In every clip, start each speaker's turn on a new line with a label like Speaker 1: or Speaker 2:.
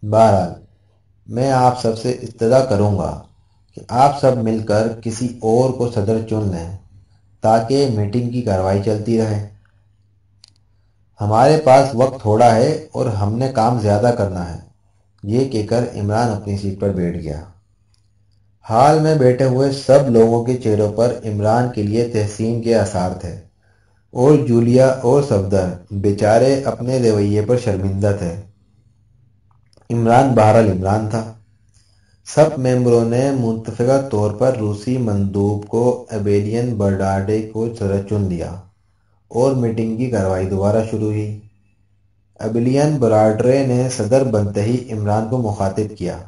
Speaker 1: बहरहाल मैं आप सब से इस्तदा करूँगा कि आप सब मिलकर किसी और को सदर चुन लें ताकि मीटिंग की कार्रवाई चलती रहे। हमारे पास वक्त थोड़ा है और हमने काम ज़्यादा करना है। ये कहकर इमरान अपनी सीट पर बैठ गया। हाल में बैठे हुए सब लोगों के चेहरों पर इमरान के लिए तहसीन के आसार थे और जूलिया और सफदर बेचारे अपने रवैये पर शर्मिंदा थे। इमरान बहरहाल इमरान था। सब मेंबरों ने मुत्तफ़िक़ा तौर पर रूसी मंदूब को एबेलियन बर्नार्डे को सदर चुन लिया और मीटिंग की कार्रवाई दोबारा शुरू हुई। एबेलियन बर्नार्डे ने सदर बनते ही इमरान को मुखातिब किया।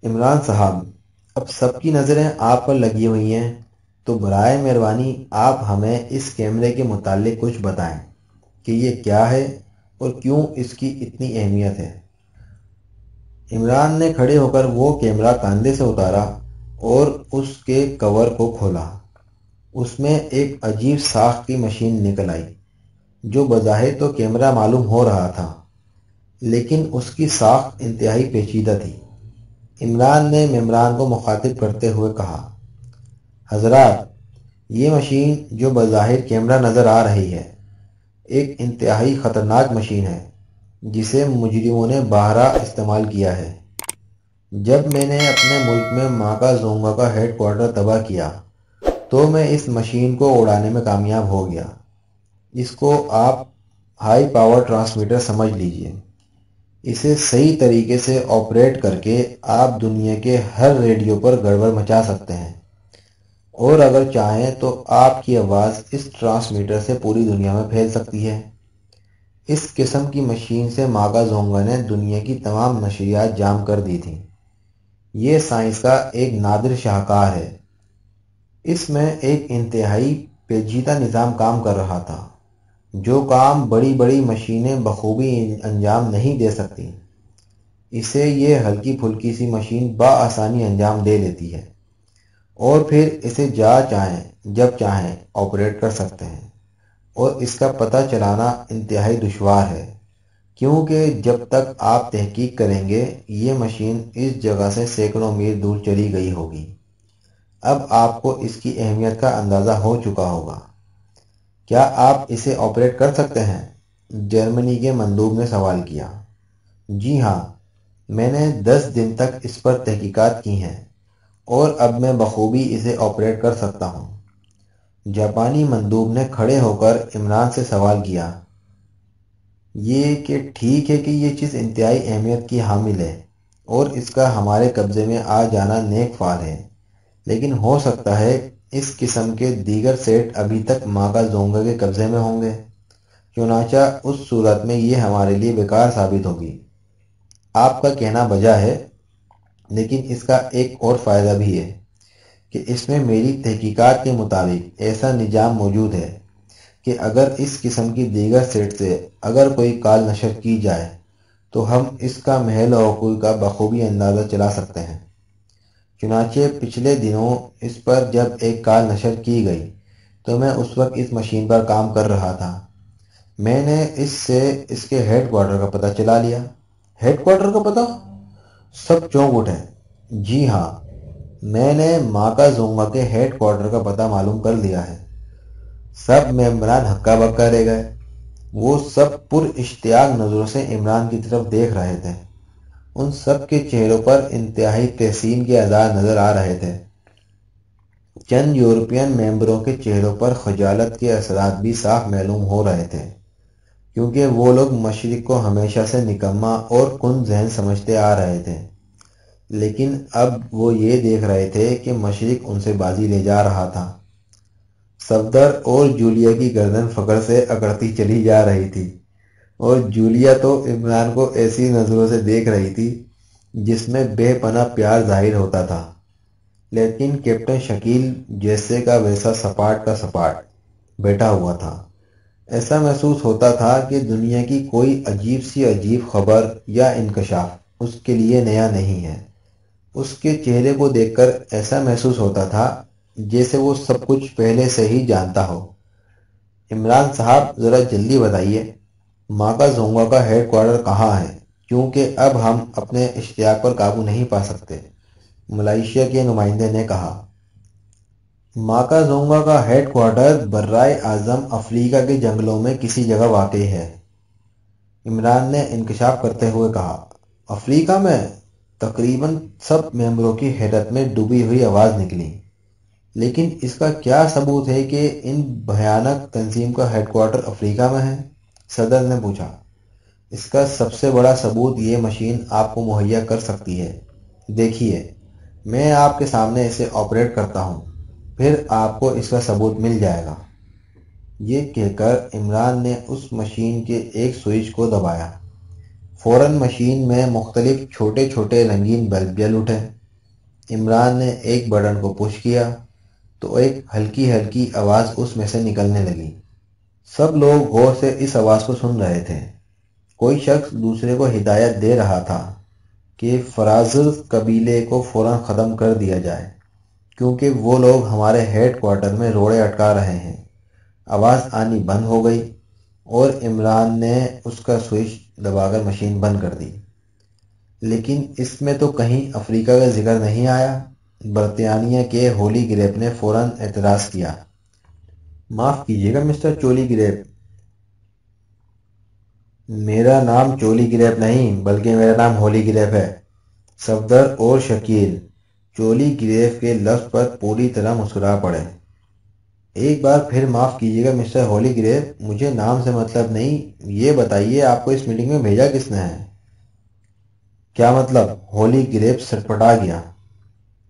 Speaker 1: इमरान साहब, अब सबकी नज़रें आप पर लगी हुई हैं, तो बराए मेहरबानी आप हमें इस कैमरे के मुताल्लिक कुछ बताएं कि ये क्या है और क्यों इसकी इतनी अहमियत है। इमरान ने खड़े होकर वो कैमरा कंधे से उतारा और उसके कवर को खोला। उसमें एक अजीब साख की मशीन निकल आई, जो बज़ाहिर तो कैमरा मालूम हो रहा था, लेकिन उसकी साख इंतहाई पेचीदा थी। इमरान ने मेम्बरान को मुखातिब करते हुए कहा, हजरात, ये मशीन जो बज़ाहिर कैमरा नज़र आ रही है, एक इंतहाई ख़तरनाक मशीन है जिसे मुजरिमों ने बारहा इस्तेमाल किया है। जब मैंने अपने मुल्क में माका जोंगा का हेड क्वार्टर तबाह किया तो मैं इस मशीन को उड़ाने में कामयाब हो गया। इसको आप हाई पावर ट्रांसमीटर समझ लीजिए। इसे सही तरीके से ऑपरेट करके आप दुनिया के हर रेडियो पर गड़बड़ मचा सकते हैं और अगर चाहें तो आपकी आवाज़ इस ट्रांसमीटर से पूरी दुनिया में फैल सकती है। इस किस्म की मशीन से माका जोंगा ने दुनिया की तमाम नशरियात जाम कर दी थी। ये साइंस का एक नादिर शाहकार है। इसमें एक इंतहाई पेचीदा निज़ाम काम कर रहा था, जो काम बड़ी बड़ी मशीनें बखूबी अंजाम नहीं दे सकती। इसे ये हल्की फुल्की सी मशीन बआसानी अंजाम दे लेती है और फिर इसे चाहें जब चाहें ऑपरेट कर सकते हैं। और इसका पता चलाना इंतहाई दुश्वार है, क्योंकि जब तक आप तहकीक करेंगे ये मशीन इस जगह से सैकड़ों मील दूर चली गई होगी। अब आपको इसकी अहमियत का अंदाज़ा हो चुका होगा। क्या आप इसे ऑपरेट कर सकते हैं? जर्मनी के मंदूब ने सवाल किया। जी हाँ, मैंने 10 दिन तक इस पर तहकीकात की हैं और अब मैं बखूबी इसे ऑपरेट कर सकता हूँ। जापानी मंदूब ने खड़े होकर इमरान से सवाल किया, ये कि ठीक है कि ये चीज़ इंतहाई अहमियत की हामिल है और इसका हमारे कब्ज़े में आ जाना नेक फ़ाल है, लेकिन हो सकता है इस किस्म के दीगर सेट अभी तक माका जोंगा के कब्ज़े में होंगे। चुनाचा उस सूरत में ये हमारे लिए बेकार साबित होगी। आपका कहना बजा है, लेकिन इसका एक और फ़ायदा भी है कि इसमें मेरी तहकीकात के मुताबिक ऐसा निज़ाम मौजूद है कि अगर इस किस्म की दीगर सेट से अगर कोई कॉल नशर की जाए तो हम इसका महल वक़ूअ का बखूबी अंदाज़ा चला सकते हैं। चुनाचे पिछले दिनों इस पर जब एक कॉल नशर की गई तो मैं उस वक्त इस मशीन पर काम कर रहा था। मैंने इससे इसके हेड क्वार्टर का पता चला लिया। हेड क्वार्टर का पता? सब चौंक उठे। जी हाँ, मैंने माका जोंगा के हेड क्वार्टर का पता मालूम कर लिया है। सब मेंबरान हक्का बक्का रह गए। वो सब पुरइश्तियाक नज़रों से इमरान की तरफ देख रहे थे। उन सब के चेहरों पर इंतहाई तहसीन के आज़ार नजर आ रहे थे। चंद यूरोपियन मेंबरों के चेहरों पर खजालत के असरात भी साफ मालूम हो रहे थे, क्योंकि वो लोग मशरिक को हमेशा से निकम्मा और कुन जहन समझते आ रहे थे। लेकिन अब वो ये देख रहे थे कि मशरिक उनसे बाजी ले जा रहा था। सफदर और जूलिया की गर्दन फकर से अकड़ती चली जा रही थी और जूलिया तो इमरान को ऐसी नज़रों से देख रही थी जिसमें बेपनाह प्यार जाहिर होता था। लेकिन कैप्टन शकील जैसे का वैसा सपाट का सपाट बैठा हुआ था। ऐसा महसूस होता था कि दुनिया की कोई अजीब खबर या इंकशाफ उसके लिए नया नहीं है। उसके चेहरे को देखकर ऐसा महसूस होता था जैसे वो सब कुछ पहले से ही जानता हो। इमरान साहब, ज़रा जल्दी बताइए, माका जोंगा का हेड क्वार्टर कहाँ है? کیونکہ اب ہم اپنے اشتیاق پر قابو نہیں پا سکتے، ملائیشیا کے نمائندے نے کہا۔ ماکا زونگا کا ہیڈ کوارٹر برائے اعظم افریقہ کے جنگلوں میں کسی جگہ واقع ہے، عمران نے انکشاف کرتے ہوئے کہا۔ افریقہ میں؟ تقریباً سب ممبروں کی حیرت میں ڈوبی ہوئی آواز نکلی۔ لیکن اس کا کیا ثبوت ہے کہ ان بھیانک تنظیم کا ہیڈ کوارٹر افریقہ میں ہے؟ صدر نے پوچھا۔ اس کا سب سے بڑا ثبوت یہ مشین آپ کو مہیا کر سکتی ہے۔ دیکھیے، میں آپ کے سامنے اسے آپریٹ کرتا ہوں، پھر آپ کو اس کا ثبوت مل جائے گا۔ یہ کہہ کر عمران نے اس مشین کے ایک سوئچ کو دبایا۔ فوراً مشین میں مختلف چھوٹے چھوٹے رنگین بلب جل اٹھے۔ عمران نے ایک بٹن کو پش کیا تو ایک ہلکی ہلکی آواز اس میں سے نکلنے لگی۔ سب لوگ غور سے اس آواز کو سن رہے تھے۔ کوئی شخص دوسرے کو ہدایت دے رہا تھا کہ فرازز قبیلے کو فوراً ختم کر دیا جائے، کیونکہ وہ لوگ ہمارے ہیڈ کوارٹر میں روڑے اٹکا رہے ہیں۔ آواز آنی بند ہو گئی اور عمران نے اس کا سوئچ دبا کر مشین بند کر دی۔ لیکن اس میں تو کہیں افریقہ کا ذکر نہیں آیا، برطانیہ کے ہولی گریپ نے فوراً اعتراض کیا۔ معاف کیجیے گا مسٹر چولی گریپ، میرا نام چولی گریپ نہیں بلکہ میرا نام ہولی گریپ ہے۔ صفدر اور شکیل چولی گریپ کے لفظ پر پوری طرح مسکرا پڑے۔ ایک بار پھر معاف کیجیے گا مسٹر ہولی گریپ، مجھے نام سے مطلب نہیں، یہ بتائیے آپ کو اس میٹنگ میں بھیجا کس نے ہے؟ کیا مطلب؟ ہولی گریپ سٹپٹا گیا۔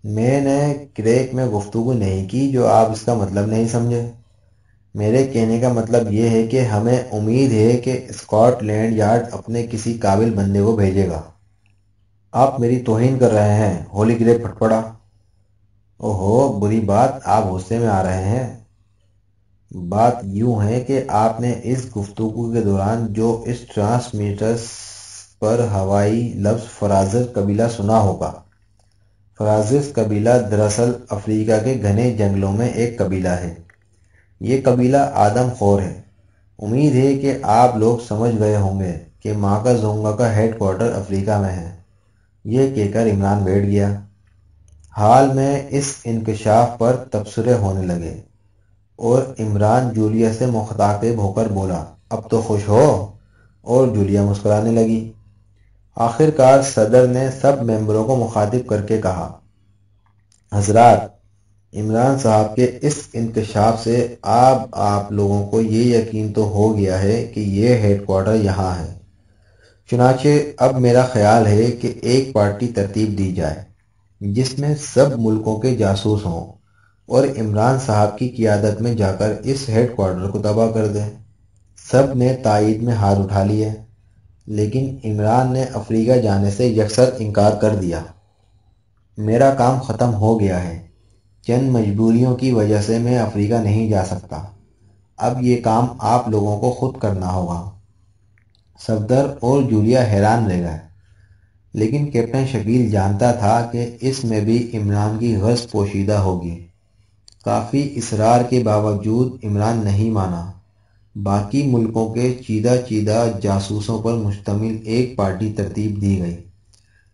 Speaker 1: میں نے کریک میں گفتگو نہیں کی جو آپ اس کا مطلب نہیں سمجھے۔ میرے کہنے کا مطلب یہ ہے کہ ہمیں امید ہے کہ اسکاٹ لینڈ یارڈ اپنے کسی قابل بندے کو بھیجے گا۔ آپ میری توہین کر رہے ہیں، ہولی گریپ پھٹ پڑا۔ اوہو، بری بات، آپ غصے میں آ رہے ہیں۔ بات یوں ہے کہ آپ نے اس گفتگو کے دوران جو اس ٹرانسمیٹر پر ہوائی لفظ فرازز قبیلہ سنا ہوگا۔ فرازز قبیلہ دراصل افریقہ کے گھنے جنگلوں میں ایک قبیلہ ہے۔ یہ قبیلہ آدم خور ہے۔ امید ہے کہ آپ لوگ سمجھ گئے ہوں گے کہ ماکا زونگا کا ہیڈ کوارٹر افریقہ میں ہے۔ یہ کہہ کر عمران بیٹھ گیا۔ حال میں اس انکشاف پر تبصرے ہونے لگے اور عمران جولیا سے مخاطب ہو کر بولا، اب تو خوش ہو؟ اور جولیا مسکرانے لگی۔ آخر کار صدر نے سب ممبروں کو مخاطب کر کے کہا، حضرات، عمران صاحب کے اس انکشاف سے آپ لوگوں کو یہ یقین تو ہو گیا ہے کہ یہ ہیڈ کوارٹر یہاں ہے۔ چنانچہ اب میرا خیال ہے کہ ایک پارٹی ترتیب دی جائے جس میں سب ملکوں کے جاسوس ہوں اور عمران صاحب کی قیادت میں جا کر اس ہیڈ کوارٹر کو تباہ کر دیں۔ سب نے تائید میں ہاتھ اٹھا لیے، لیکن عمران نے افریقہ جانے سے یکسر انکار کر دیا۔ میرا کام ختم ہو گیا ہے، چند مجبوریوں کی وجہ سے میں افریقہ نہیں جا سکتا۔ اب یہ کام آپ لوگوں کو خود کرنا ہوگا۔ صفدر اور جولیا حیران رہ گئے، لیکن کیپٹن شکیل جانتا تھا کہ اس میں بھی عمران کی غرض پوشیدہ ہوگی۔ کافی اصرار کے باوجود عمران نہیں مانا۔ باقی ملکوں کے چیدہ چیدہ جاسوسوں پر مشتمل ایک پارٹی ترتیب دی گئی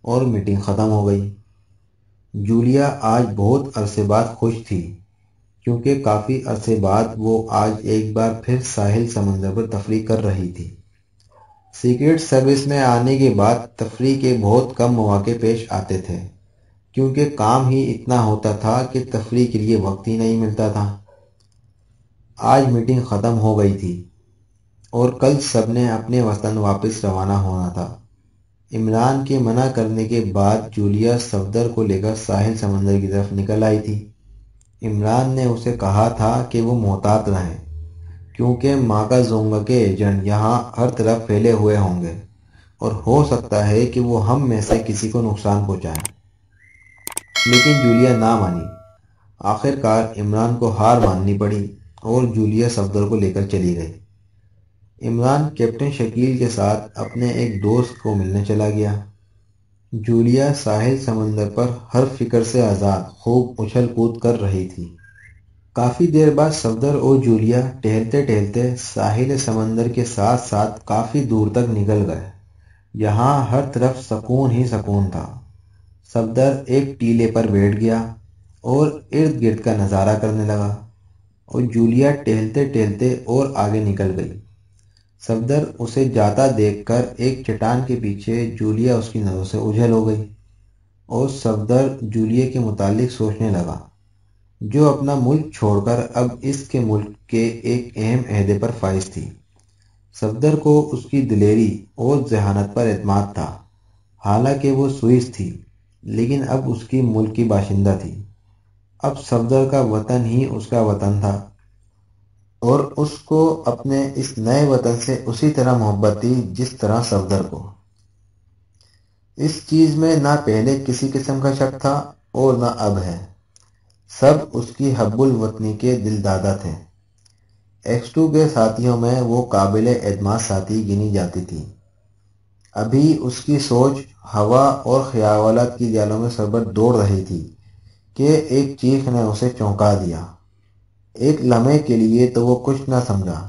Speaker 1: اور میٹنگ ختم ہو گئی۔ جولیا آج بہت عرصے بعد خوش تھی، کیونکہ کافی عرصے بعد وہ آج ایک بار پھر ساحل سمندر پر تفریح کر رہی تھی۔ سیکرٹ سروس میں آنے کے بعد تفریح کے بہت کم مواقع پیش آتے تھے، کیونکہ کام ہی اتنا ہوتا تھا کہ تفریح کے لیے وقت ہی نہیں ملتا تھا۔ آج میٹنگ ختم ہو گئی تھی اور کل سب نے اپنے وطن واپس روانہ ہونا تھا۔ عمران کے منع کرنے کے بعد جولیا صفدر کو لے کر ساحل سمندر کی طرف نکل آئی تھی۔ عمران نے اسے کہا تھا کہ وہ محتاط رہیں، کیونکہ ماکا زونگا کے ایجنٹ یہاں ہر طرف پھیلے ہوئے ہوں گے اور ہو سکتا ہے کہ وہ ہم میں سے کسی کو نقصان پہنچائیں۔ لیکن جولیا نہ مانی۔ آخر کار عمران کو ہار ماننی پڑی اور جولیا صفدر کو لے کر چلی گئی۔ عمران کیپٹن شکیل کے ساتھ اپنے ایک دوست کو ملنے چلا گیا۔ جولیا ساحل سمندر پر ہر فکر سے آزاد خوب اچھل کود کر رہی تھی۔ کافی دیر بعد صفدر اور جولیا ٹہلتے ٹہلتے ساحل سمندر کے ساتھ ساتھ کافی دور تک نکل گئے۔ یہاں ہر طرف سکون ہی سکون تھا۔ صفدر ایک ٹیلے پر بیٹھ گیا اور ارد گرد کا نظارہ کرنے لگا، اور جولیا ٹہلتے ٹہلتے اور آگے نکل گئی۔ صفدر اسے جاتا دیکھ کر ایک چٹان کے پیچھے جولیا اس کی نظروں سے اوجھل ہو گئی، اور صفدر جولیا کے متعلق سوچنے لگا، جو اپنا ملک چھوڑ کر اب اس کے ملک کے ایک اہم عہدے پر فائز تھی۔ صفدر کو اس کی دلیری اور ذہانت پر اعتماد تھا۔ حالانکہ وہ سوئس تھی، لیکن اب اس کی ملک کی باشندہ تھی۔ اب صفدر کا وطن ہی اس کا وطن تھا، اور اس کو اپنے اس نئے وطن سے اسی طرح محبت تھی جس طرح صفدر کو۔ اس چیز میں نہ پہلے کسی قسم کا شک تھا اور نہ اب ہے۔ سب اس کی حب الوطنی کے دل دادا تھے۔ ایکس 2 کے ساتھیوں میں وہ قابل اعتماد ساتھی گنی جاتی تھی۔ ابھی اس کی سوچ ہوا اور خیالات کی جالوں میں سربت دوڑ رہی تھی کہ ایک چیخ نے اسے چونکا دیا۔ ایک لمحے کے لیے تو وہ کچھ نہ سمجھا،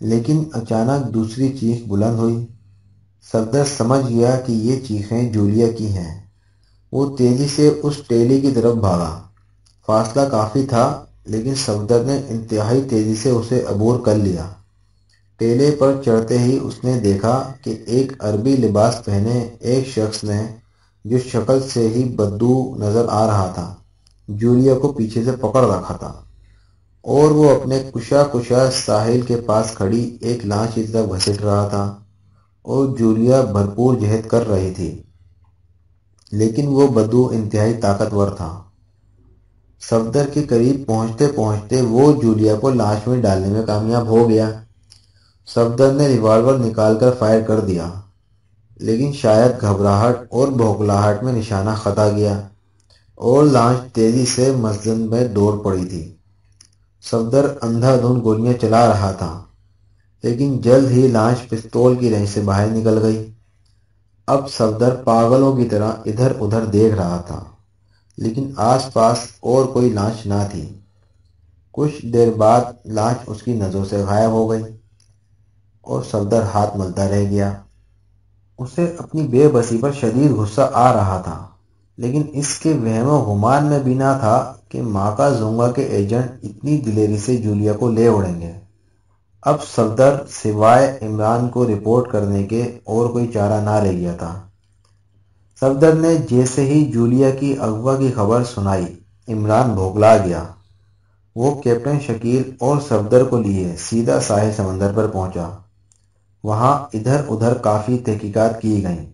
Speaker 1: لیکن اچانک دوسری چیخ بلند ہوئی۔ صفدر سمجھ گیا کہ یہ چیخیں جولیا کی ہیں۔ وہ تیزی سے اس ٹیلی کی طرف بھاگا۔ فاصلہ کافی تھا، لیکن صفدر نے انتہائی تیزی سے اسے عبور کر لیا۔ ٹیلے پر چڑھتے ہی اس نے دیکھا کہ ایک عربی لباس پہنے ایک شخص نے، جو شکل سے ہی بدو نظر آ رہا تھا، جولیا کو پیچھے سے پکڑ رکھا تھا، اور وہ اپنے کشا ساحل کے پاس کھڑی ایک لانچ کی طرف گھسٹ رہا تھا، اور جولیا بھرپور جہد کر رہی تھی، لیکن وہ بدو انتہائی طاقتور تھا۔ صفدر کے قریب پہنچتے پہنچتے وہ جولیا کو لانچ میں ڈالنے میں کامیاب ہو گیا۔ صفدر نے ریوالور نکال کر فائر کر دیا، لیکن شاید گھبراہٹ اور بھوکلاہٹ میں نشانہ خطا گیا، اور لانچ تیزی سے مسجد میں دوڑ پڑی تھی۔ صفدر اندھا دھند گولیاں چلا رہا تھا، لیکن جلد ہی لانچ پستول کی رینج سے باہر نکل گئی۔ اب صفدر پاگلوں کی طرح ادھر ادھر دیکھ رہا تھا، لیکن آس پاس اور کوئی لانچ نہ تھی۔ کچھ دیر بعد لانچ اس کی نظروں سے غائب ہو گئی، اور صفدر ہاتھ ملتا رہ گیا۔ اسے اپنی بے بسی پر شدید غصہ آ رہا تھا، لیکن اس کے وہم و گمان میں بھی نہ تھا کہ ماکا زونگا کے ایجنٹ اتنی دلیری سے جولیا کو لے اڑیں گے۔ اب صفدر سوائے عمران کو رپورٹ کرنے کے اور کوئی چارہ نہ رہ گیا تھا۔ صفدر نے جیسے ہی جولیا کی اغوا کی خبر سنائی، عمران بھوکلا گیا۔ وہ کیپٹن شکیل اور صفدر کو لیے سیدھا ساحل سمندر پر پہنچا۔ وہاں ادھر ادھر کافی تحقیقات کی گئیں،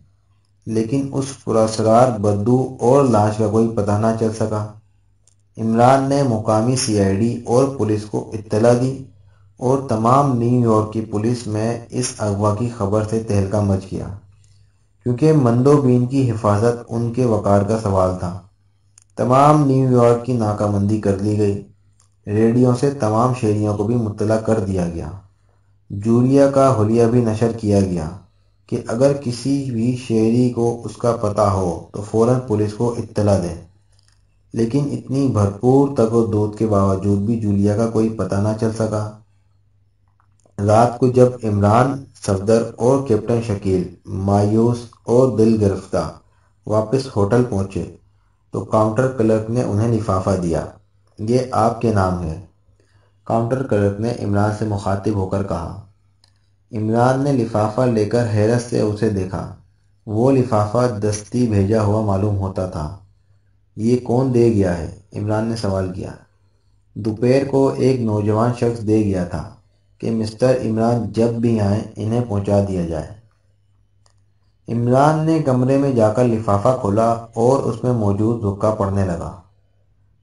Speaker 1: لیکن اس پراسرار بدو اور لانچ کا کوئی پتہ نہ چل سکا۔ عمران نے مقامی CID اور پولیس کو اطلاع دی، اور تمام نیو یارک کی پولیس میں اس اغوا کی خبر سے تہلکہ مچ گیا، کیونکہ مندوبین کی حفاظت ان کے وقار کا سوال تھا۔ تمام نیو یارک کی ناکہ بندی کر لی گئی۔ ریڈیو سے تمام شہریوں کو بھی مطلع کر دیا گیا۔ جولیا کا حلیہ بھی نشر کیا گیا کہ اگر کسی بھی شہری کو اس کا پتہ ہو تو فوراً پولیس کو اطلاع دے۔ لیکن اتنی بھرپور تگ و دود کے باوجود بھی جولیا کا کوئی پتہ نہ چل سکا۔ رات کو جب عمران، صفدر اور کیپٹن شکیل مایوس اور دل گرفتہ واپس ہوٹل پہنچے تو کاؤنٹر کلرک نے انہیں لفافہ دیا۔ یہ آپ کے نام ہے، کاؤنٹر کلرک نے عمران سے مخاطب ہو کر کہا۔ عمران نے لفافہ لے کر حیرت سے اسے دیکھا۔ وہ لفافہ دستی بھیجا ہوا معلوم ہوتا تھا۔ یہ کون دے گیا ہے؟ عمران نے سوال کیا۔ دوپہر کو ایک نوجوان شخص دے گیا تھا کہ مسٹر عمران جب بھی آئیں انہیں پہنچا دیا جائے۔ عمران نے کمرے میں جا کر لفافہ کھولا اور اس میں موجود رکا پڑھنے لگا۔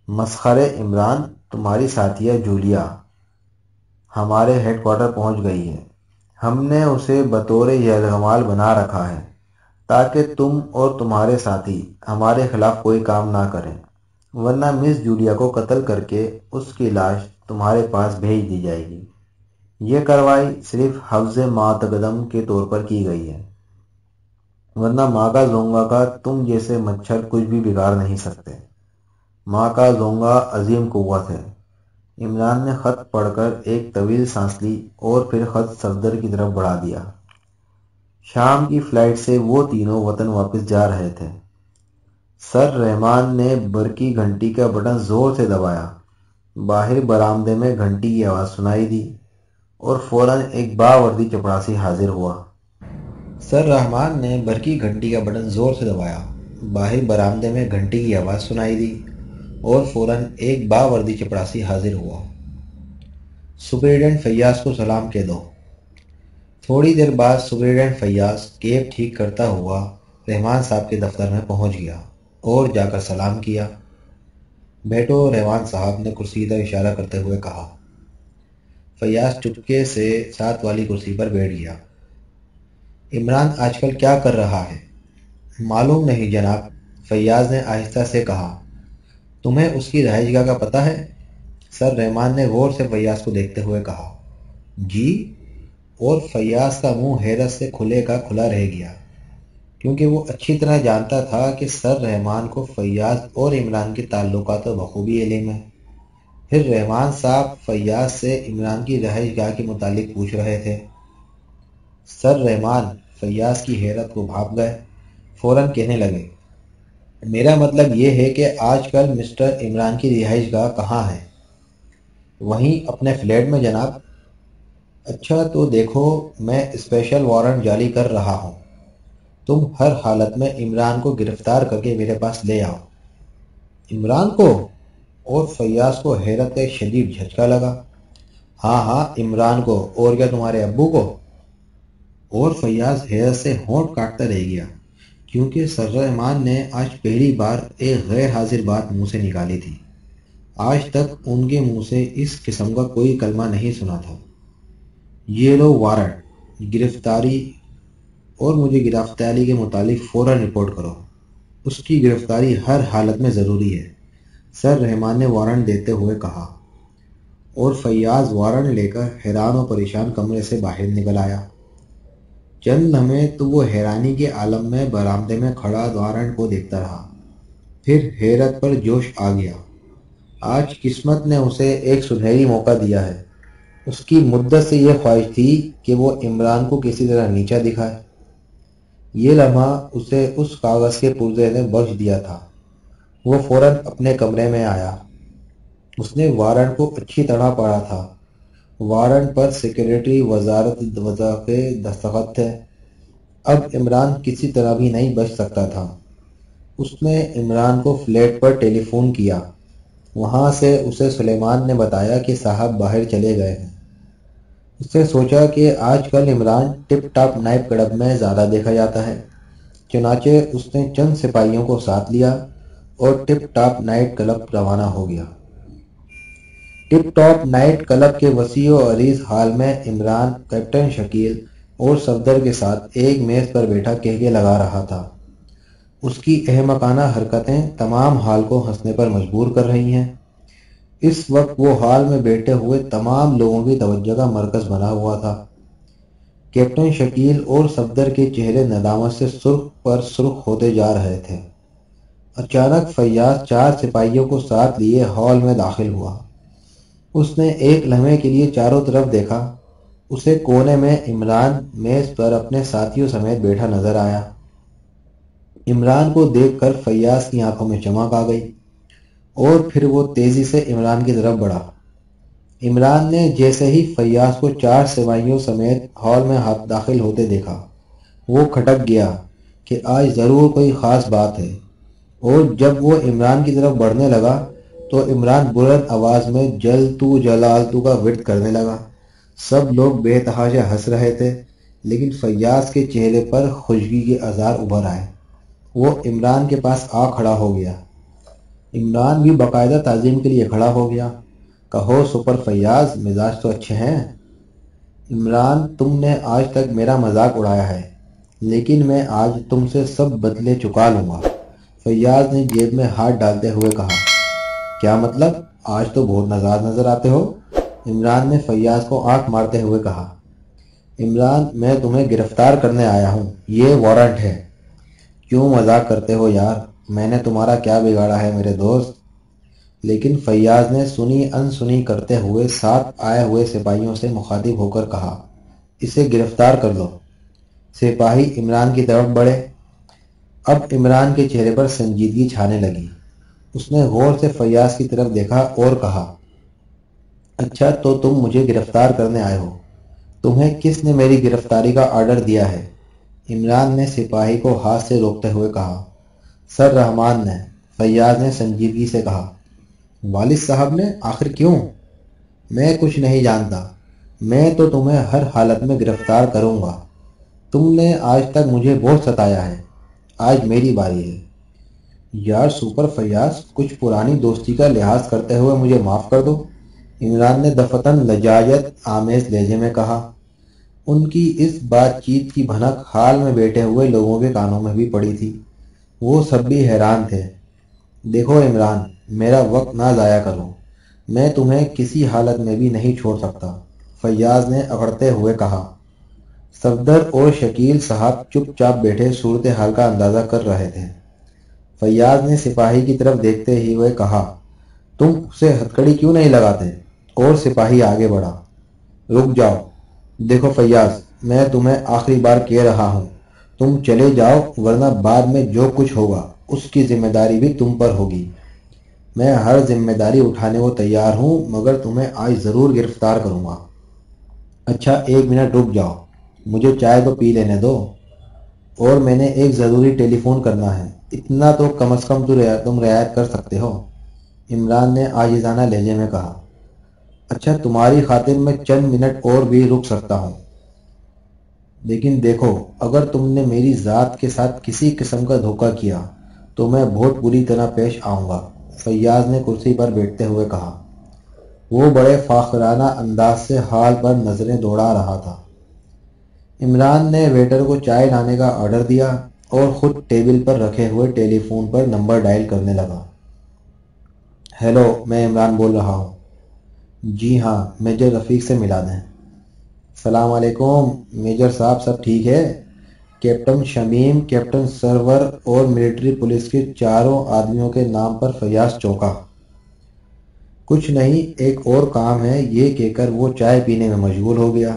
Speaker 1: مسخرے عمران، تمہاری ساتھیہ جولیا ہمارے ہیڈ کوارٹر پہنچ گئی ہے۔ ہم نے اسے بطور یرغمال بنا رکھا ہے تاکہ تم اور تمہارے ساتھی ہمارے خلاف کوئی کام نہ کریں، ورنہ مس جولیا کو قتل کر کے اس کی لاش تمہارے پاس بھیج دی جائے گی۔ یہ کارروائی صرف حفظ ماتقدم کے طور پر کی گئی ہے، ورنہ ماکا زونگا کا تم جیسے مچھر کچھ بھی بگاڑ نہیں سکتے۔ ماکا زونگا عظیم قوت ہے۔ عمران نے خط پڑھ کر ایک طویل سانس لی اور پھر خط صفدر کی طرف بڑھا دیا۔ شام کی فلائٹ سے وہ تینوں وطن واپس جا رہے تھے۔ سر رحمان نے برقی گھنٹی کا بٹن زور سے دبایا۔ باہر برآمدے میں گھنٹی کی آواز سنائی دی اور فوراً ایک باوردی چپڑاسی حاضر ہوا۔ سر رحمان نے برقی گھنٹی کا بٹن زور سے دبایا۔ باہر برآمدے میں گھنٹی کی آواز سنائی دی اور فوراً ایک باوردی چپڑاسی حاضر ہوا۔ سپرنٹینڈنٹ فیاض کو سلام کہہ دو۔ تھوڑی دیر بعد سپرنٹینڈنٹ فیاض کیب ٹھیک کرتا ہوا رحمان صاحب کے دفتر میں پہنچ گیا اور جا کر سلام کیا۔ بیٹھو، رحمان صاحب نے کرسی کی طرف اشارہ کرتے ہوئے کہا۔ فیاض چپکے سے ساتھ والی کرسی پر بیٹھ گیا۔ عمران آج کل کیا کر رہا ہے؟ معلوم نہیں جناب، فیاض نے آہستہ سے کہا۔ تمہیں اس کی رہائش گاہ کا پتہ ہے؟ سر رحمان نے غور سے فیاض کو دیکھتے ہوئے کہا۔ جی؟ اور فیاض کا منہ حیرت سے کھلے کا کھلا رہ گیا، کیونکہ وہ اچھی طرح جانتا تھا کہ سر رحمان کو فیاض اور عمران کے تعلقات بخوبی علم ہے۔ پھر رحمان صاحب فیاض سے عمران کی رہائش گاہ کے متعلق پوچھ رہے تھے۔ سر رحمان فیاض کی حیرت کو بھانپ گئے۔ فوراً کہنے لگے، میرا مطلب یہ ہے کہ آج کل مسٹر عمران کی رہائش گاہ کہاں ہے؟ وہیں اپنے فلیٹ میں جناب۔ اچھا تو دیکھو، میں اسپیشل وارنٹ جاری کر رہا ہوں۔ تم ہر حالت میں عمران کو گرفتار کر کے میرے پاس لے آؤ۔ عمران کو؟ اور فیاض کو حیرت کا ایک شدید جھٹکا لگا۔ ہاں عمران کو، اور کیا تمہارے ابو کو؟ اور فیاض حیرت سے ہونٹ کاٹتا رہ گیا، کیونکہ سر رحمان نے آج پہلی بار ایک غیر حاضر بات منہ سے نکالی تھی۔ آج تک ان کے منہ سے اس قسم کا کوئی کلمہ نہیں سنا تھا۔ یہ لو وارنٹ گرفتاری، اور مجھے گرفتاری کے متعلق فوراً رپورٹ کرو۔ اس کی گرفتاری ہر حالت میں ضروری ہے، سر رحمان نے وارنٹ دیتے ہوئے کہا۔ اور فیاض وارنٹ لے کر حیران و پریشان کمرے سے باہر نکل آیا۔ چند لمحے تو وہ حیرانی کے عالم میں برآمدے میں کھڑا وارنٹ کو دیکھتا رہا، پھر حیرت پر جوش آ گیا۔ آج قسمت نے اسے ایک سنہری موقع دیا ہے۔ اس کی مدت سے یہ خواہش تھی کہ وہ عمران کو کسی طرح نیچا دکھائے۔ یہ لمحہ اسے اس کاغذ کے پرزے نے بخش دیا تھا۔ وہ فوراً اپنے کمرے میں آیا۔ اس نے وارنٹ کو اچھی طرح پڑھا تھا۔ وارنٹ پر سیکریٹری وزارت دفاع کے دستخط تھے۔ اب عمران کسی طرح بھی نہیں بچ سکتا تھا۔ اس نے عمران کو فلیٹ پر ٹیلی فون کیا۔ وہاں سے اسے سلیمان نے بتایا کہ صاحب باہر چلے گئے ہیں۔ اس نے سوچا کہ آج کل عمران ٹپ ٹاپ نائٹ کلب میں زیادہ دیکھا جاتا ہے، چنانچہ اس نے چند سپاہیوں کو ساتھ لیا اور ٹپ ٹاپ نائٹ کلب روانہ ہو گیا۔ ٹپ ٹاپ نائٹ کلب کے وسیع و عریض ہال میں عمران کیپٹن شکیل اور صفدر کے ساتھ ایک میز پر بیٹھا کہکے لگا رہا تھا۔ اس کی احمقانہ حرکتیں تمام ہال کو ہنسنے پر مجبور کر رہی ہیں۔ اس وقت وہ ہال میں بیٹھے ہوئے تمام لوگوں کی توجہ کا مرکز بنا ہوا تھا۔ کیپٹن شکیل اور صفدر کے چہرے ندامت سے سرخ پر سرخ ہوتے جا رہے تھے۔ اچانک فیاض 4 سپاہیوں کو ساتھ لیے ہال میں داخل ہوا۔ اس نے ایک لمحے کے لیے چاروں طرف دیکھا۔ اسے کونے میں عمران میز پر اپنے ساتھیوں سمیت بیٹھا نظر آیا۔ عمران کو دیکھ کر فیاض کی آنکھوں میں چمک آ گئی اور پھر وہ تیزی سے عمران کی طرف بڑھا۔ عمران نے جیسے ہی فیاض کو 4 سپاہیوں سمیت ہال میں داخل ہوتے دیکھا، وہ کھٹک گیا کہ آج ضرور کوئی خاص بات ہے، اور جب وہ عمران کی طرف بڑھنے لگا تو عمران بلند آواز میں جلتو جلالتو کا ورد کرنے لگا۔ سب لوگ بے تحاشا ہنس رہے تھے، لیکن فیاض کے چہرے پر خوشگی کے آثار ابھر آئے۔ وہ عمران کے پاس آ کھڑا ہو گیا۔ عمران بھی باقاعدہ تعظیم کے لیے کھڑا ہو گیا۔ کہو سپر فیاض، مزاج تو اچھے ہیں؟ عمران، تم نے آج تک میرا مذاق اڑایا ہے، لیکن میں آج تم سے سب بدلے چکا لوں گا، فیاض نے جیب میں ہاتھ ڈالتے ہوئے کہا۔ کیا مطلب؟ آج تو بہت ناراض نظر آتے ہو، عمران نے فیاض کو آنکھ مارتے ہوئے کہا۔ عمران، میں تمہیں گرفتار کرنے آیا ہوں، یہ وارنٹ ہے۔ کیوں مذاق کرتے ہو یار، میں نے تمہارا کیا بگاڑا ہے میرے دوست؟ لیکن فیاض نے سنی انسنی کرتے ہوئے ساتھ آئے ہوئے سپاہیوں سے مخاطب ہو کر کہا، اسے گرفتار کر لو۔ सिपाही इमरान की तरफ बढ़े। अब इमरान के चेहरे पर संजीदगी छाने लगी। उसने गौर से फैयाज की तरफ देखा और कहा, अच्छा तो तुम मुझे गिरफ्तार करने आए हो। तुम्हें किसने मेरी गिरफ्तारी का ऑर्डर दिया है? इमरान ने सिपाही को हाथ से रोकते हुए कहा। सर रहमान ने, फैयाज ने संजीदगी से कहा। वालिद साहब ने? आखिर क्यों? मैं कुछ नहीं जानता। मैं तो तुम्हें हर हालत में गिरफ्तार करूंगा। तुमने आज तक मुझे बहुत सताया है, आज मेरी बारी है। यार सुपर फैयाज, कुछ पुरानी दोस्ती का लिहाज करते हुए मुझे माफ कर दो, इमरान ने दफतन लजाजत आमेज लहजे में कहा। उनकी इस बातचीत की भनक हाल में बैठे हुए लोगों के कानों में भी पड़ी थी। वो सब भी हैरान थे। देखो इमरान, मेरा वक्त ना ज़ाया करो, मैं तुम्हें किसी हालत में भी नहीं छोड़ सकता, फैयाज ने अकड़ते हुए कहा। सफदर और शकील साहब चुपचाप बैठे सूरत हाल का अंदाजा कर रहे थे। फैयाज ने सिपाही की तरफ देखते ही हुए कहा, तुम उसे हथकड़ी क्यों नहीं लगाते? और सिपाही आगे बढ़ा। रुक जाओ, देखो फैयाज, मैं तुम्हें आखिरी बार कह रहा हूं, तुम चले जाओ, वरना बाद में जो कुछ होगा उसकी जिम्मेदारी भी तुम पर होगी। मैं हर जिम्मेदारी उठाने को तैयार हूं, मगर तुम्हें आज जरूर गिरफ्तार करूंगा। अच्छा एक मिनट रुक जाओ, मुझे चाय तो पी लेने दो, और मैंने एक ज़रूरी टेलीफोन करना है, इतना तो कम से कम तुम रियायत कर सकते हो, इमरान ने आजिज़ाना लहजे में कहा। अच्छा तुम्हारी खातिर मैं चंद मिनट और भी रुक सकता हूँ, लेकिन देखो, अगर तुमने मेरी ज़ात के साथ किसी किस्म का धोखा किया तो मैं बहुत बुरी तरह पेश आऊँगा, फैयाज ने कुर्सी पर बैठते हुए कहा। वो बड़े फाखराना अंदाज से हाल पर नज़रें दौड़ा रहा था। इमरान ने वेटर को चाय लाने का ऑर्डर दिया और खुद टेबल पर रखे हुए टेलीफोन पर नंबर डायल करने लगा। हेलो, मैं इमरान बोल रहा हूँ। जी हाँ, मेजर रफ़ीक से मिला दें। सलाम अलैकुम मेजर साहब, सब ठीक है? कैप्टन शमीम, कैप्टन सरवर और मिलिट्री पुलिस के चारों आदमियों के नाम पर फयाज चौंका। कुछ नहीं, एक और काम है, ये कहकर वो चाय पीने में मशगूल हो गया।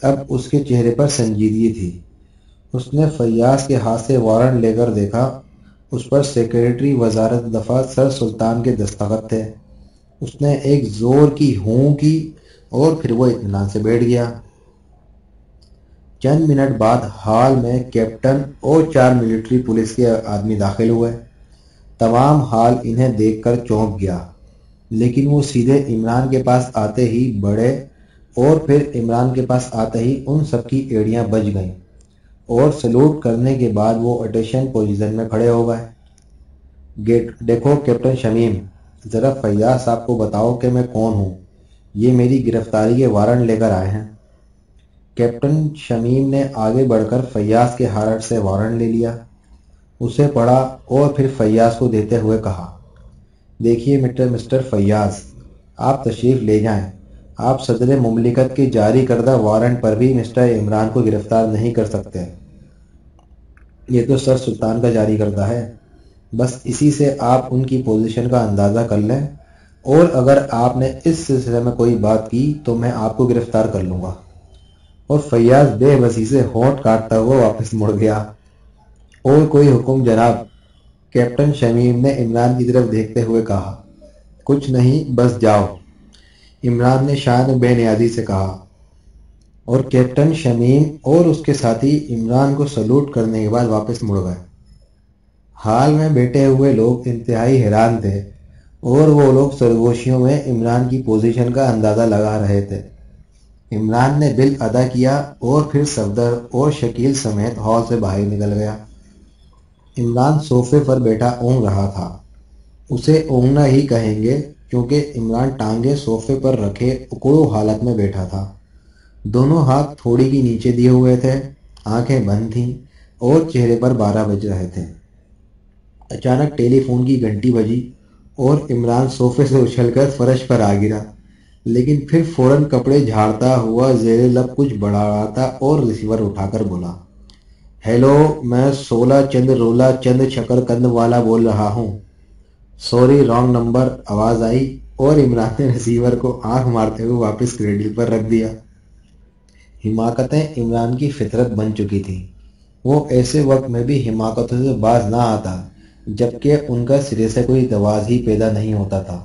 Speaker 1: अब उसके चेहरे पर संजीदगी थी। उसने फैयाज के हाथ से वारंट लेकर देखा। उस पर सेक्रेटरी वजारत दफा सर सुल्तान के दस्तखत थे। उसने एक जोर की हूं की और फिर वो इत्मीनान से बैठ गया। चंद मिनट बाद हॉल में कैप्टन और 4 मिलिट्री पुलिस के आदमी दाखिल हुए। तमाम हॉल इन्हें देखकर चौंक गया, लेकिन वो सीधे इमरान के पास आते ही बढ़े और फिर इमरान के पास आते ही उन सबकी एड़ियां बज गईं और सलूट करने के बाद वो अटेंशन पोजीशन में खड़े हो गए। देखो कैप्टन शमीम, ज़रा फैयाज साहब को बताओ कि मैं कौन हूँ। ये मेरी गिरफ्तारी के वारंट लेकर आए हैं। कैप्टन शमीम ने आगे बढ़कर फैयाज के हाथ से वारंट ले लिया, उसे पढ़ा और फिर फैयाज को देते हुए कहा, देखिए मिस्टर फैयाज, आप तशरीफ़ ले जाएं। आप सदर मुमलिकत के जारी करदा वारंट पर भी मिस्टर इमरान को गिरफ्तार नहीं कर सकते। ये तो सर सुल्तान का जारी करदा है। बस इसी से आप उनकी पोजीशन का अंदाज़ा कर लें, और अगर आपने इस सिलसिले में कोई बात की तो मैं आपको गिरफ्तार कर लूँगा। और फैयाज बेबसी से होंठ काटता हुआ वापस मुड़ गया। और कोई हुक्म जनाब, कैप्टन शमीम ने इमरान की तरफ देखते हुए कहा। कुछ नहीं, बस जाओ, इमरान ने शान बेनियाजी से कहा। और कैप्टन शमीम और उसके साथी इमरान को सलूट करने के बाद वापस मुड़ गए। हाल में बैठे हुए लोग इंतहाई हैरान थे और वो लोग सरगोशियों में इमरान की पोजीशन का अंदाज़ा लगा रहे थे। इमरान ने बिल अदा किया और फिर सफदर और शकील समेत हॉल से बाहर निकल गया। इमरान सोफे पर बैठा ऊँग रहा था। उसे ऊँगना ही कहेंगे, क्योंकि इमरान टांगे सोफे पर रखे उकड़ू हालत में बैठा था। दोनों हाथ थोड़ी की नीचे दिए हुए थे, आंखें बंद थीं और चेहरे पर 12 बज रहे थे। अचानक टेलीफोन की घंटी बजी और इमरान सोफे से उछलकर फर्श पर आ गिरा, लेकिन फिर फौरन कपड़े झाड़ता हुआ ज़ेरे लब कुछ बढ़ाता और रिसीवर उठाकर बोला, हेलो, मैं 16 चंद रोला चंद शकर कंद वाला बोल रहा हूँ। सॉरी, रॉन्ग नंबर, आवाज़ आई और इमरान ने रिसीवर को आंख मारते हुए वापस क्रेडिल पर रख दिया। हिमाकतें इमरान की फितरत बन चुकी थीं। वो ऐसे वक्त में भी हिमाकतों से बाज ना आता जबकि उनका सिरे से कोई दवाज ही पैदा नहीं होता था।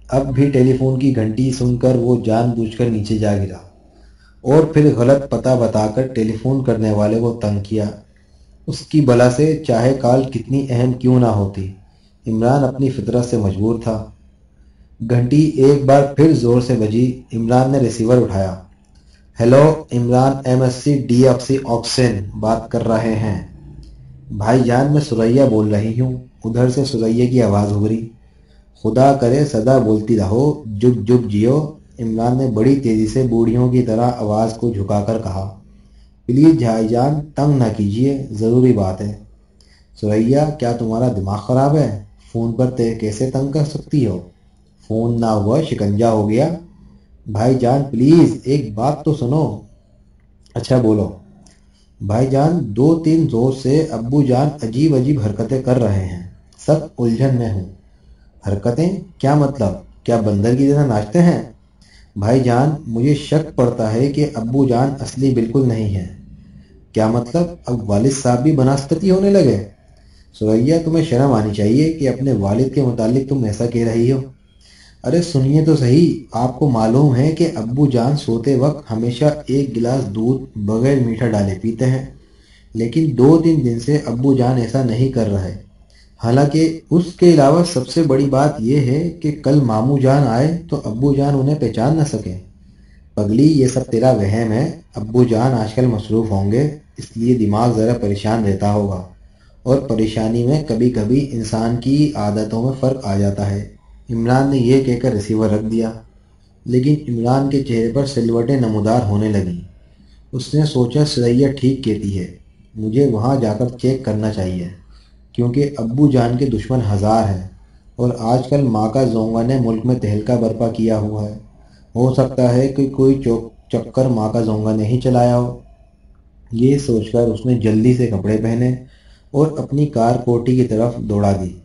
Speaker 1: अब भी टेलीफोन की घंटी सुनकर वो जानबूझकर नीचे जा गिरा और फिर गलत पता बताकर टेलीफोन करने वाले को तंग किया। उसकी बला से चाहे कॉल कितनी अहम क्यों ना होती, इमरान अपनी फितरत से मजबूर था। घंटी एक बार फिर जोर से बजी। इमरान ने रिसीवर उठाया। हेलो, इमरान MSc DFC ऑक्सन बात कर रहे हैं। भाईजान, मैं सुरैया बोल रही हूँ। उधर से सुरैया की आवाज़ उभरी। खुदा करे सदा बोलती रहो, जुग जुग जियो। इमरान ने बड़ी तेज़ी से बूढ़ियों की तरह आवाज़ को झुकाकर कहा। प्लीज़ भाईजान, तंग ना कीजिए, ज़रूरी बात है। सुरैया, क्या तुम्हारा दिमाग ख़राब है? फ़ोन पर कैसे तंग कर सकती हो? फ़ोन ना हुआ शिकंजा हो गया। भाईजान प्लीज़ एक बात तो सुनो। अच्छा बोलो। भाईजान, 2-3 रोज से अब्बू जान अजीब अजीब हरकतें कर रहे हैं। सब उलझन में हूँ। हरकतें? क्या मतलब? क्या बंदर की तरह नाचते हैं? भाईजान, मुझे शक पड़ता है कि अब्बू जान असली बिल्कुल नहीं है। क्या मतलब? अब वालिद साहब भी बनास्पति होने लगे? सुरैया, तुम्हें शर्म आनी चाहिए कि अपने वालिद के मुतालिक तुम ऐसा कह रही हो। अरे सुनिए तो सही। आपको मालूम है कि अब्बू जान सोते वक्त हमेशा एक गिलास दूध बगैर मीठा डाले पीते हैं, लेकिन 2-3 दिन से अब्बू जान ऐसा नहीं कर रहे। हालांकि उसके अलावा सबसे बड़ी बात यह है कि कल मामू जान आए तो अब्बू जान उन्हें पहचान न सके। पगली, ये सब तेरा वहम है। अब्बू जान आजकल मसरूफ़ होंगे, इसलिए दिमाग ज़रा परेशान रहता होगा, और परेशानी में कभी कभी इंसान की आदतों में फ़र्क आ जाता है। इमरान ने यह कहकर रिसीवर रख दिया, लेकिन इमरान के चेहरे पर सिलवटें नमूदार होने लगीं। उसने सोचा, सुरैया ठीक कहती है, मुझे वहाँ जाकर चेक करना चाहिए, क्योंकि अब्बू जान के दुश्मन हज़ार हैं और आजकल माँ का जोंगा ने मुल्क में तहलका बर्पा किया हुआ है। हो सकता है कि कोई चक्कर माँ का जोंगा नहीं चलाया हो। ये सोचकर उसने जल्दी से कपड़े पहने और अपनी कार कोठी की तरफ दौड़ा दी।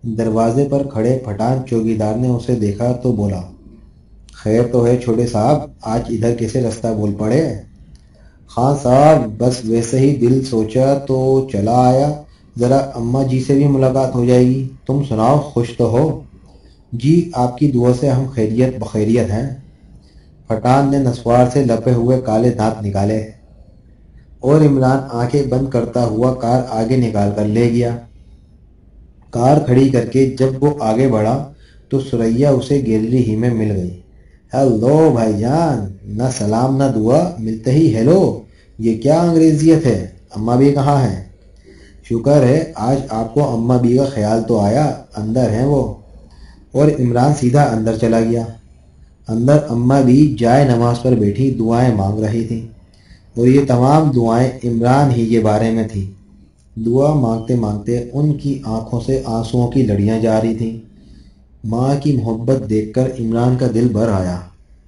Speaker 1: दरवाजे पर खड़े पठान चौकीदार ने उसे देखा तो बोला, खैर तो है छोटे साहब, आज इधर कैसे रास्ता बोल पड़े? हाँ साहब, बस वैसे ही दिल सोचा तो चला आया। ज़रा अम्मा जी से भी मुलाकात हो जाएगी। तुम सुनाओ, खुश तो हो? जी, आपकी दुआ से हम खैरियत बखैरियत हैं। पठान ने नस्वार से लपे हुए काले दांत निकाले और इमरान आंखें बंद करता हुआ कार आगे निकाल कर ले गया। कार खड़ी करके जब वो आगे बढ़ा तो सुरैया उसे गैलरी ही में मिल गई। हेलो भाईजान, ना सलाम ना दुआ, मिलते ही हेलो। ये क्या अंग्रेजियत है? अम्मा भी कहाँ हैं? शुक्र है आज आपको अम्मा भी का ख्याल तो आया, अंदर हैं वो। और इमरान सीधा अंदर चला गया। अंदर अम्मा भी जाए नमाज पर बैठी दुआएं मांग रही थी, और ये तमाम दुआएं इमरान ही के बारे में थी। दुआ मांगते मांगते उनकी आंखों से आंसुओं की लड़ियां जा रही थीं। माँ की मोहब्बत देखकर इमरान का दिल भर आया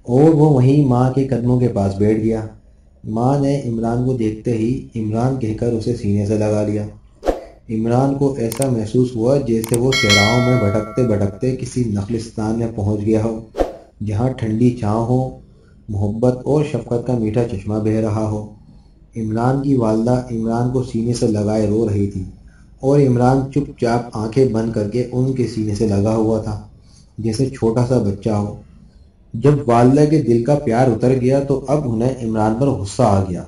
Speaker 1: और वो वहीं माँ के कदमों के पास बैठ गया। माँ ने इमरान को देखते ही इमरान कहकर उसे सीने से लगा लिया। इमरान को ऐसा महसूस हुआ जैसे वो चौराहों में भटकते भटकते किसी नखलिस्तान में पहुंच गया हो, जहाँ ठंडी छाँव हो, मोहब्बत और शफकत का मीठा चश्मा बह रहा हो। इमरान की वालदा इमरान को सीने से लगाए रो रही थी और इमरान चुपचाप आंखें बंद करके उनके सीने से लगा हुआ था, जैसे छोटा सा बच्चा हो। जब वालदा के दिल का प्यार उतर गया तो अब उन्हें इमरान पर गुस्सा आ गया।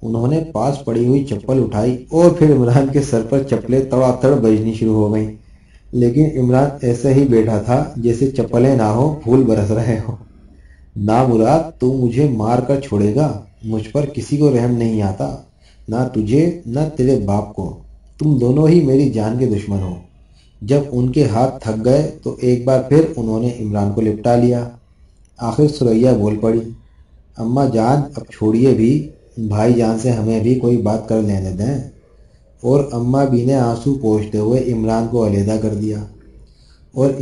Speaker 1: उन्होंने पास पड़ी हुई चप्पल उठाई और फिर इमरान के सर पर चप्पलें तड़ातड़ बजनी शुरू हो गईं। लेकिन इमरान ऐसे ही बैठा था जैसे चप्पलें ना हो, फूल बरस रहे हो। ना मुराद, तू मुझे मार कर छोड़ेगा? मुझ पर किसी को रहम नहीं आता, ना तुझे ना तेरे बाप को। तुम दोनों ही मेरी जान के दुश्मन हो। जब उनके हाथ थक गए तो एक बार फिर उन्होंने इमरान को लिपटा लिया। आखिर सुरैया बोल पड़ी, अम्मा जान अब छोड़िए भी, भाई जान से हमें भी कोई बात कर लेने दें। और अम्मा भी ने आंसू पोंछते हुए इमरान को अलहदा कर दिया और